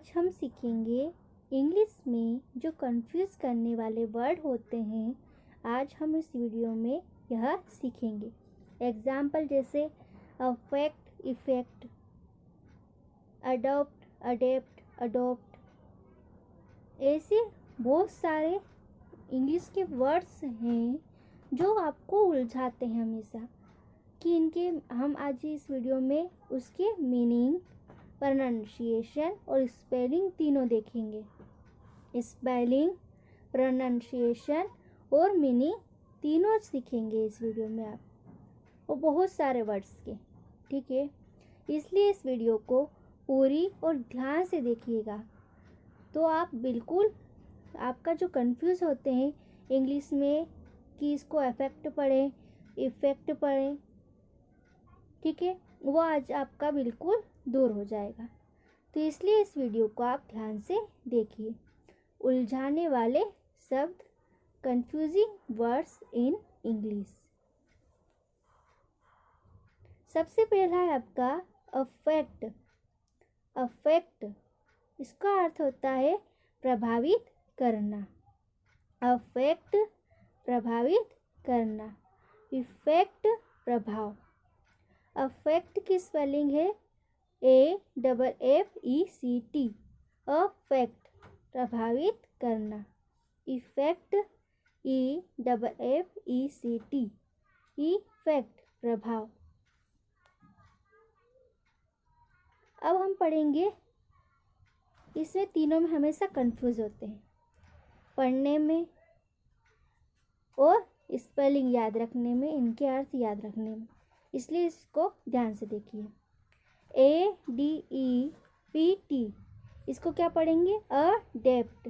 आज हम सीखेंगे इंग्लिश में जो कंफ्यूज करने वाले वर्ड होते हैं। आज हम इस वीडियो में यह सीखेंगे। एग्जाम्पल जैसे affect, effect, adopt, adapt, adopt, ऐसे बहुत सारे इंग्लिश के वर्ड्स हैं जो आपको उलझाते हैं हमेशा कि इनके हम आज इस वीडियो में उसके मीनिंग, प्रोनाउंसिएशन और स्पेलिंग तीनों देखेंगे। स्पेलिंग, प्रोनाउंसिएशन और मीनिंग तीनों सीखेंगे इस वीडियो में आप, और बहुत सारे वर्ड्स के, ठीक है। इसलिए इस वीडियो को पूरी और ध्यान से देखिएगा तो आप बिल्कुल आपका जो कंफ्यूज होते हैं इंग्लिश में कि इसको अफेक्ट पढ़ें, इफेक्ट पढ़ें, ठीक है, वो आज आपका बिल्कुल दूर हो जाएगा। तो इसलिए इस वीडियो को आप ध्यान से देखिए। उलझाने वाले शब्द, कंफ्यूजिंग वर्ड्स इन इंग्लिश। सबसे पहला है आपका अफेक्ट। अफेक्ट इसका अर्थ होता है प्रभावित करना। अफेक्ट प्रभावित करना, इफेक्ट प्रभाव। अफेक्ट की स्पेलिंग है AFFECT। अफेक्ट प्रभावित करना, इफेक्ट EFFECT, इफेक्ट प्रभाव। अब हम पढ़ेंगे, इसमें तीनों में हमेशा कंफ्यूज होते हैं, पढ़ने में और स्पेलिंग याद रखने में, इनके अर्थ याद रखने में, इसलिए इसको ध्यान से देखिए। ADEPT इसको क्या पढ़ेंगे? अडेप्ट।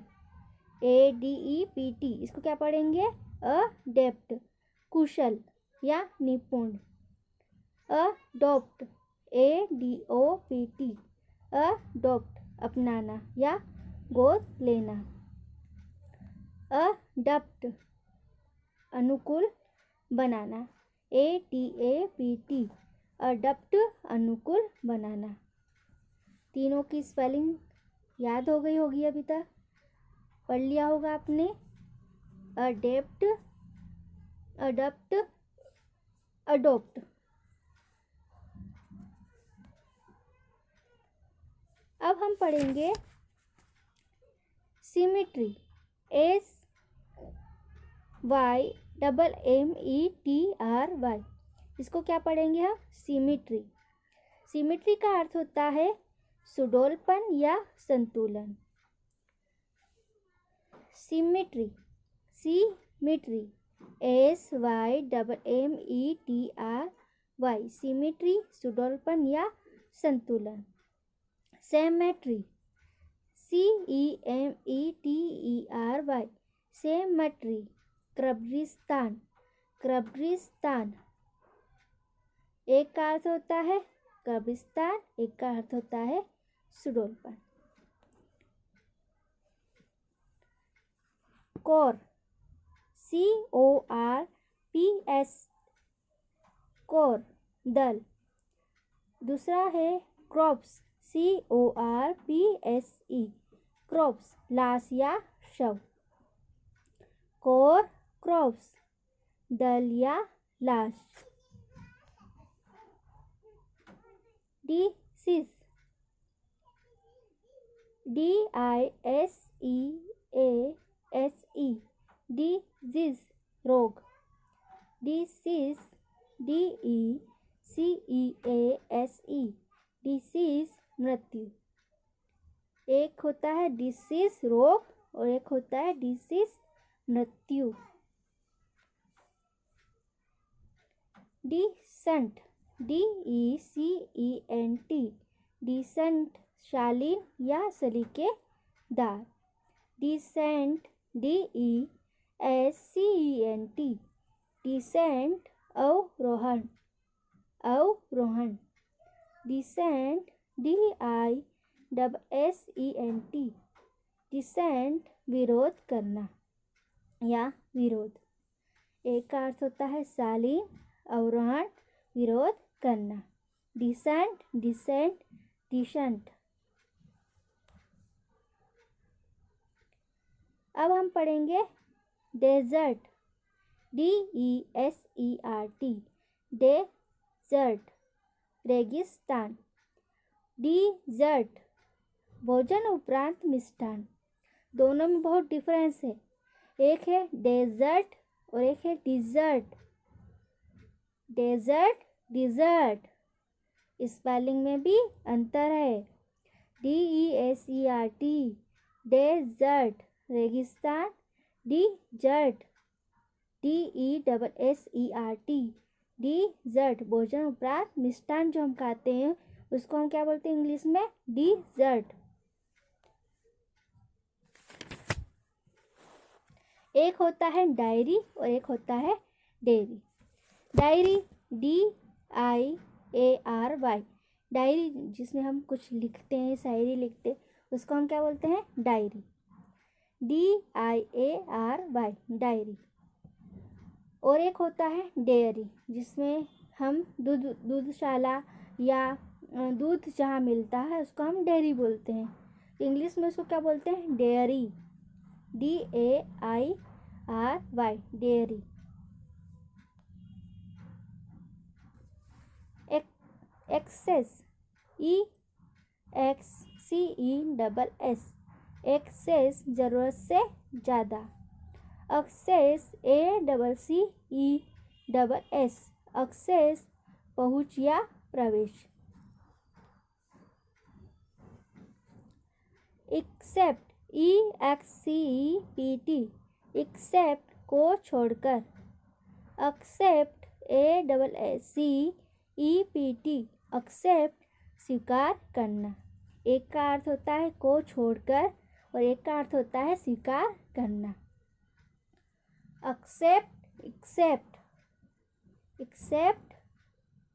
ADEPT इसको क्या पढ़ेंगे? अडेप्ट, कुशल या निपुण। अडॉप्ट, ADOPT, अडॉप्ट, अपनाना या गोद लेना। अडॉप्ट, अनुकूल बनाना। ADAPT, अडॉप्ट, अनुकूल बनाना। तीनों की स्पेलिंग याद हो गई होगी, अभी तक पढ़ लिया होगा आपने। Adapt, adopt, adopt. अब हम पढ़ेंगे सिमेट्री। SYMMETRY इसको क्या पढ़ेंगे हम? सिमेट्री। सिमेट्री का अर्थ होता है सुडौलपन या संतुलन। सिमेट्री, सिमेट्री, SYMMETRY, सिमेट्री, सुडौलपन या संतुलन। सेमेट्री, CEMETERY, सेमेट्री, कब्रिस्तान, कब्रिस्तान। एक का अर्थ होता है कब्रिस्तान, एक का अर्थ होता है सुडौलपन। कोर, CORPS, कोर, दल। दूसरा है क्रॉप्स, CORPSE, क्रॉप्स, लाश या शव। कोर, क्रॉप्स, दल या लाश। डिसीज, DISEASE, डिजीज, रोग। डिसीज, DECEASE, डिसीज, मृत्यु। एक होता है डिसीज, रोग, और एक होता है डिसीज, मृत्यु। डिसेंट, DECENT, डिसेंट, शालीन या सलीकेदार। डिसेंट, DESCENT, डिसेंट, अवरोहण, अवरोहण। डिसेंट, DISSENT, डिसेंट, विरोध करना या विरोध। एक का अर्थ होता है शालीन, अवरोहण, विरोध करना। Descent, descent, descent. अब हम पढ़ेंगे डेजर्ट, DESERT, डेजर्ट, रेगिस्तान। डिजर्ट, भोजन उपरांत मिष्ठान। दोनों में बहुत डिफरेंस है, एक है डेजर्ट और एक है डिजर्ट। डेजर्ट, डिजर्ट, स्पेलिंग में भी अंतर है। DESERT, डेजर्ट, रेगिस्तान। डिजर्ट, DESSERT, डिजर्ट, भोजन उपरांत मिष्ठान जो हम खाते हैं उसको हम क्या बोलते हैं इंग्लिश में? डिजर्ट। एक होता है डायरी और एक होता है डेयरी। डायरी, DIARY, डायरी जिसमें हम कुछ लिखते हैं, शायरी लिखते हैं, उसको हम क्या बोलते हैं? Diary, DIARY, diary. और एक होता है डेयरी जिसमें हम दूधशाला या दूध जहाँ मिलता है उसको हम डेयरी बोलते हैं। इंग्लिश में उसको क्या बोलते हैं? Dairy, DAIRY, dairy. Excess, EXCESS, excess, जरूरत से ज़्यादा। एक्सेस, ACCESS, एक्सेस, पहुँच या प्रवेश। एक्सेप्ट, EXCEPT, एक्सेप्ट, को छोड़कर। एक्सेप्ट, ACCEPT, एक्सेप्ट, स्वीकार करना। एक का अर्थ होता है को छोड़कर और एक का अर्थ होता है स्वीकार करना। एक्सेप्ट, एक्सेप्ट, एक्सेप्ट,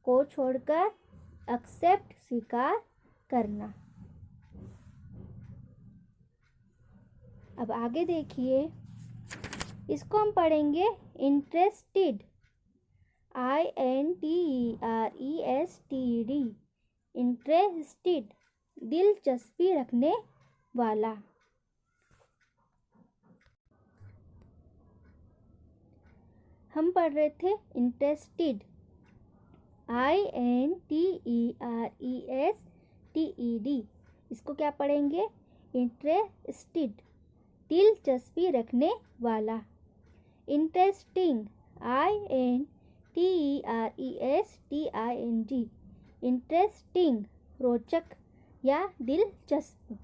को छोड़कर, एक्सेप्ट, स्वीकार करना। अब आगे देखिए, इसको हम पढ़ेंगे इंटरेस्टेड, INTERESTED, इंटरेस्टेड, दिलचस्पी रखने वाला। हम पढ़ रहे थे इंटरेस्टेड, INTERESTED, इसको क्या पढ़ेंगे? इंटरेस्टेड, दिलचस्पी रखने वाला। इंटरेस्टिंग, INTERESTING, इंटरेस्टिंग, रोचक या दिलचस्प।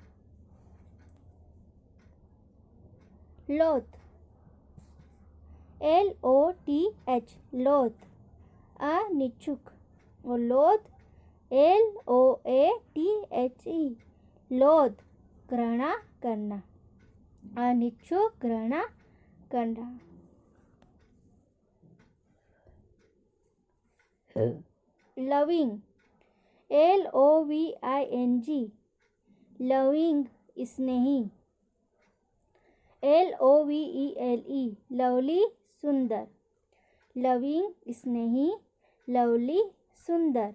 लोथ, LOTH, लोथ, अनिच्छुक। और लोथ, LOATHE, लोथ, घृणा करना। अनिच्छुक, घृणा करना। लविंग, LOVING, लविंग, स्नेही। LOVELE, लवली, सुंदर। लविंग, स्नेही, लवली, सुंदर।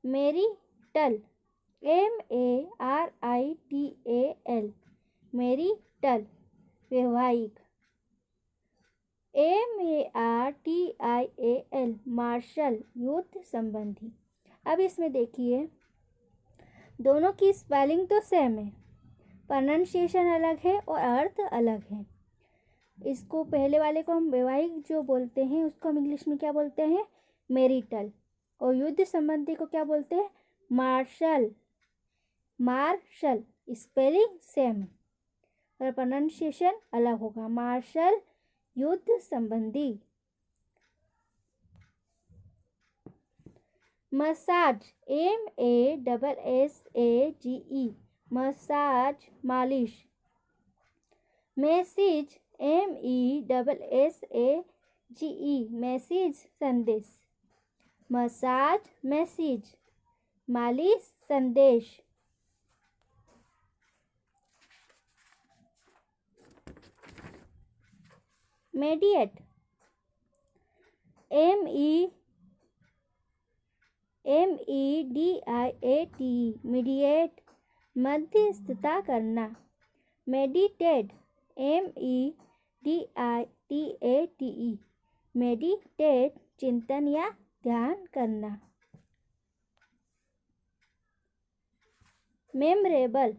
मैरिटल, MARITAL, मैरिटल, वैवाहिक। MARTIAL, मार्शल, युद्ध संबंधी। अब इसमें देखिए, दोनों की स्पेलिंग तो सेम है, प्रोनाउंसिएशन अलग है और अर्थ अलग है। इसको पहले वाले को हम वैवाहिक जो बोलते हैं उसको हम इंग्लिश में क्या बोलते हैं? मैरिटल। और युद्ध संबंधी को क्या बोलते हैं? मार्शल। मार्शल, स्पेलिंग सेम है और प्रोनाउंसिएशन अलग होगा। मार्शल, युद्ध संबंधी। मसाज, MASSAGE, मसाज, मालिश। मैसेज, MESSAGE, मैसेज, संदेश। मसाज, मैसेज, मालिश, संदेश। मेडिएट, MEDIATE, मीडिएट, मध्यस्थता करना। मेडिटेट, MEDITATE, मेडिटेट, चिंतन या ध्यान करना। मेमोरेबल,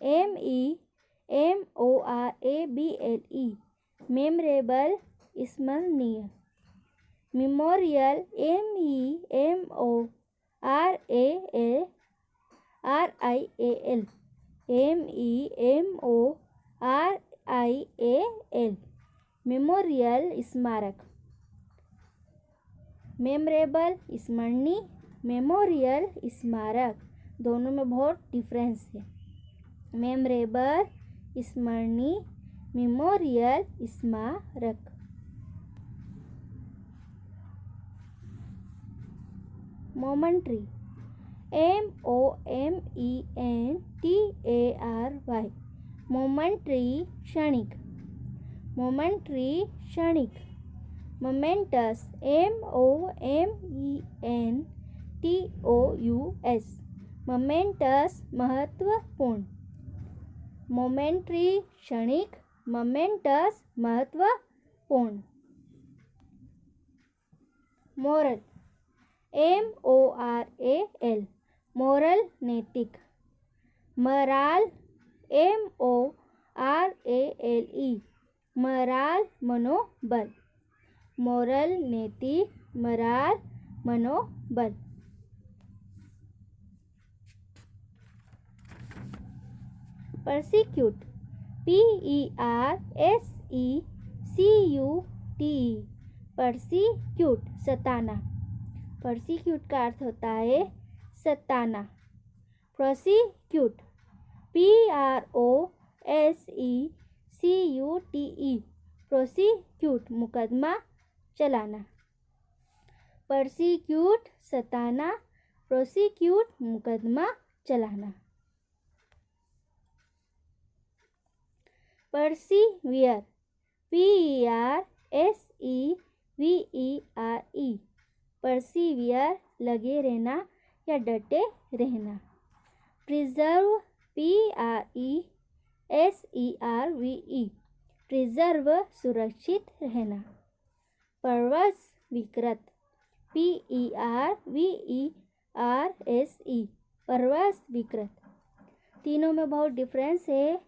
MEMORABLE, मेमोरेबल, स्मरणीय। मेमोरियल, MEMORIAL, MEMORIAL, मेमोरियल, स्मारक। मेमोरेबल, स्मरणीय, मेमोरियल, स्मारक, दोनों में बहुत डिफरेंस है। मेमोरेबल, स्मरणीय, मेमोरियल, स्मारक। मोमेंट्री, MOMENTARY, मोमेंट्री, क्षणिक। मोमेंट्री, क्षणिक। मोमेंटस, MOMENTOUS, मोमेंटस, महत्वपूर्ण। मोमेंट्री, क्षणिक, मोमेंटस, महत्वपूर्ण। मोरल, MORAL, मोरल, नैतिक। मराल, MORALE, मराल, मनोबल। मोरल, नैतिक, मराल, मनोबल। परसिक्यूट, PERSECUTE, परसिक्यूट, सताना। परसिक्यूट का अर्थ होता है सताना। प्रोसिक्यूट, PROSECUTE, प्रोसिक्यूट, मुकदमा चलाना। परसिक्यूट, सताना, प्रोसिक्यूट, मुकदमा चलाना। परसिवियर, PERSEVERE, परसिवियर, लगे रहना या डटे रहना। प्रिजर्व, PRESERVE, प्रिजर्व, सुरक्षित रहना। परवश, विकृत, PERVERSE, परवश, विकृत, तीनों में बहुत डिफरेंस है।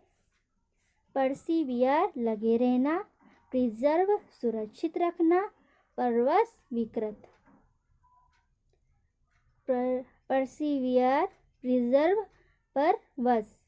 परसिवियर, लगे रहना, प्रिजर्व, सुरक्षित रखना, परवश, विकृत। Persevere, preserve, परवश।